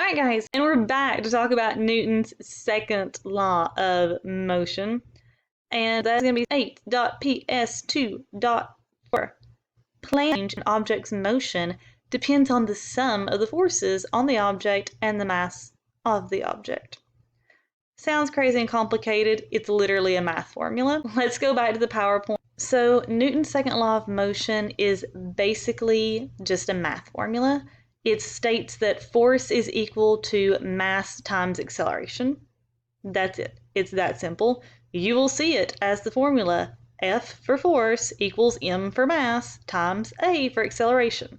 Alright guys, and we're back to talk about Newton's second law of motion. And that's going to be 8.PS2.4. Plane change an object's motion depends on the sum of the forces on the object and the mass of the object. Sounds crazy and complicated. It's literally a math formula. Let's go back to the PowerPoint. So Newton's second law of motion is basically just a math formula. It states that force is equal to mass times acceleration. That's it. It's that simple. You will see it as the formula F for force equals m for mass times a for acceleration.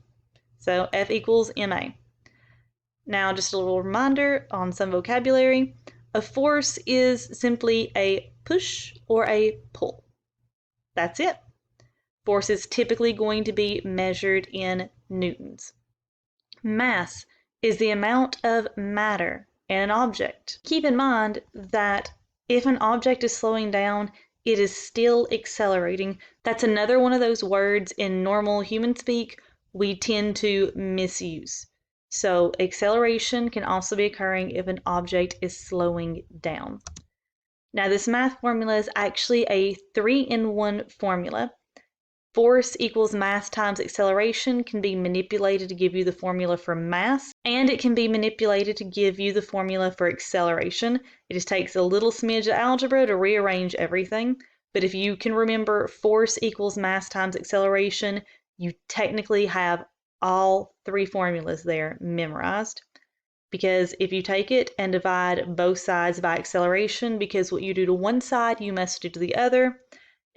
So F equals ma. Now just a little reminder on some vocabulary. A force is simply a push or a pull. That's it. Force is typically going to be measured in newtons. Mass is the amount of matter in an object. Keep in mind that if an object is slowing down, it is still accelerating. That's another one of those words in normal human speak we tend to misuse. So acceleration can also be occurring if an object is slowing down. Now this math formula is actually a 3-in-1 formula. Force equals mass times acceleration can be manipulated to give you the formula for mass, and it can be manipulated to give you the formula for acceleration. It just takes a little smidge of algebra to rearrange everything. But if you can remember force equals mass times acceleration, you technically have all three formulas there memorized. Because if you take it and divide both sides by acceleration, because what you do to one side, you must do to the other,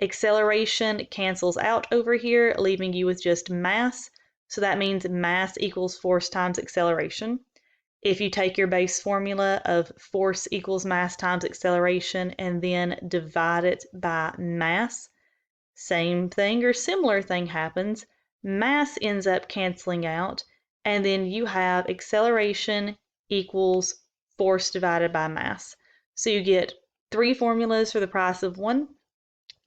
acceleration cancels out over here, leaving you with just mass. So that means mass equals force times acceleration. If you take your base formula of force equals mass times acceleration and then divide it by mass, same thing or similar thing happens. Mass ends up canceling out, and then you have acceleration equals force divided by mass. So you get three formulas for the price of one.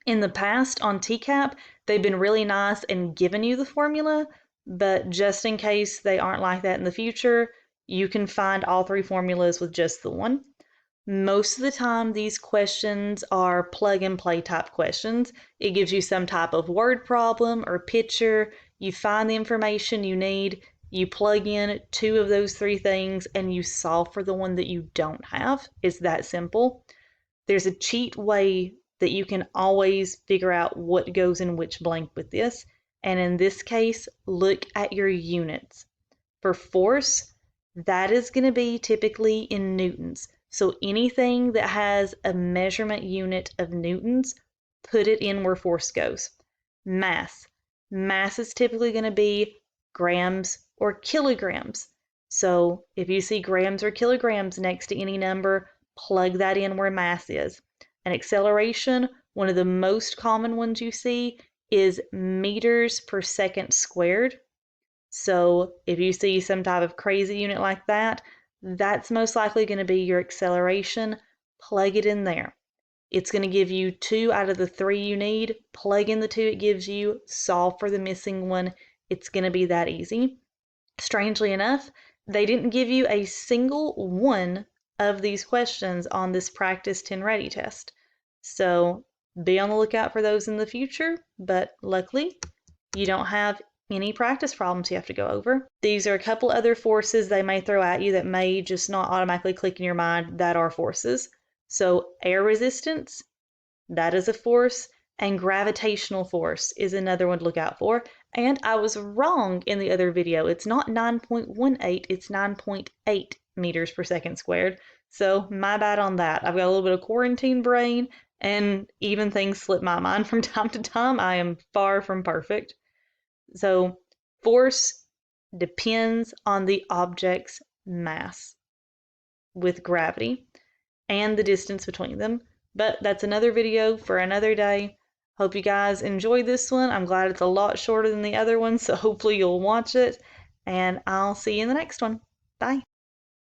In the past on TCAP, they've been really nice and given you the formula, but just in case they aren't like that in the future, you can find all three formulas with just the one. Most of the time, these questions are plug-and-play type questions. It gives you some type of word problem or picture. You find the information you need, you plug in two of those three things, and you solve for the one that you don't have. It's that simple. There's a cheat way that you can always figure out what goes in which blank with this. And in this case, look at your units. For force, that is going to be typically in newtons. So anything that has a measurement unit of newtons, put it in where force goes. Mass. Mass is typically going to be grams or kilograms. So if you see grams or kilograms next to any number, plug that in where mass is. And acceleration, one of the most common ones you see is meters per second squared. So if you see some type of crazy unit like that, that's most likely going to be your acceleration. Plug it in there. It's going to give you 2 out of the 3 you need. Plug in the 2 it gives you, solve for the missing one. It's going to be that easy. Strangely enough, they didn't give you a single one of these questions on this practice TNReady test. So be on the lookout for those in the future, but luckily you don't have any practice problems you have to go over. These are a couple other forces they may throw at you that may just not automatically click in your mind that are forces. So air resistance, that is a force, and gravitational force is another one to look out for. And I was wrong in the other video. It's not 9.18, it's 9.8 meters per second squared. So my bad on that. I've got a little bit of quarantine brain, and even things slip my mind from time to time. I am far from perfect. So force depends on the object's mass with gravity and the distance between them. But that's another video for another day. Hope you guys enjoyed this one. I'm glad it's a lot shorter than the other one, so hopefully you'll watch it. And I'll see you in the next one. Bye.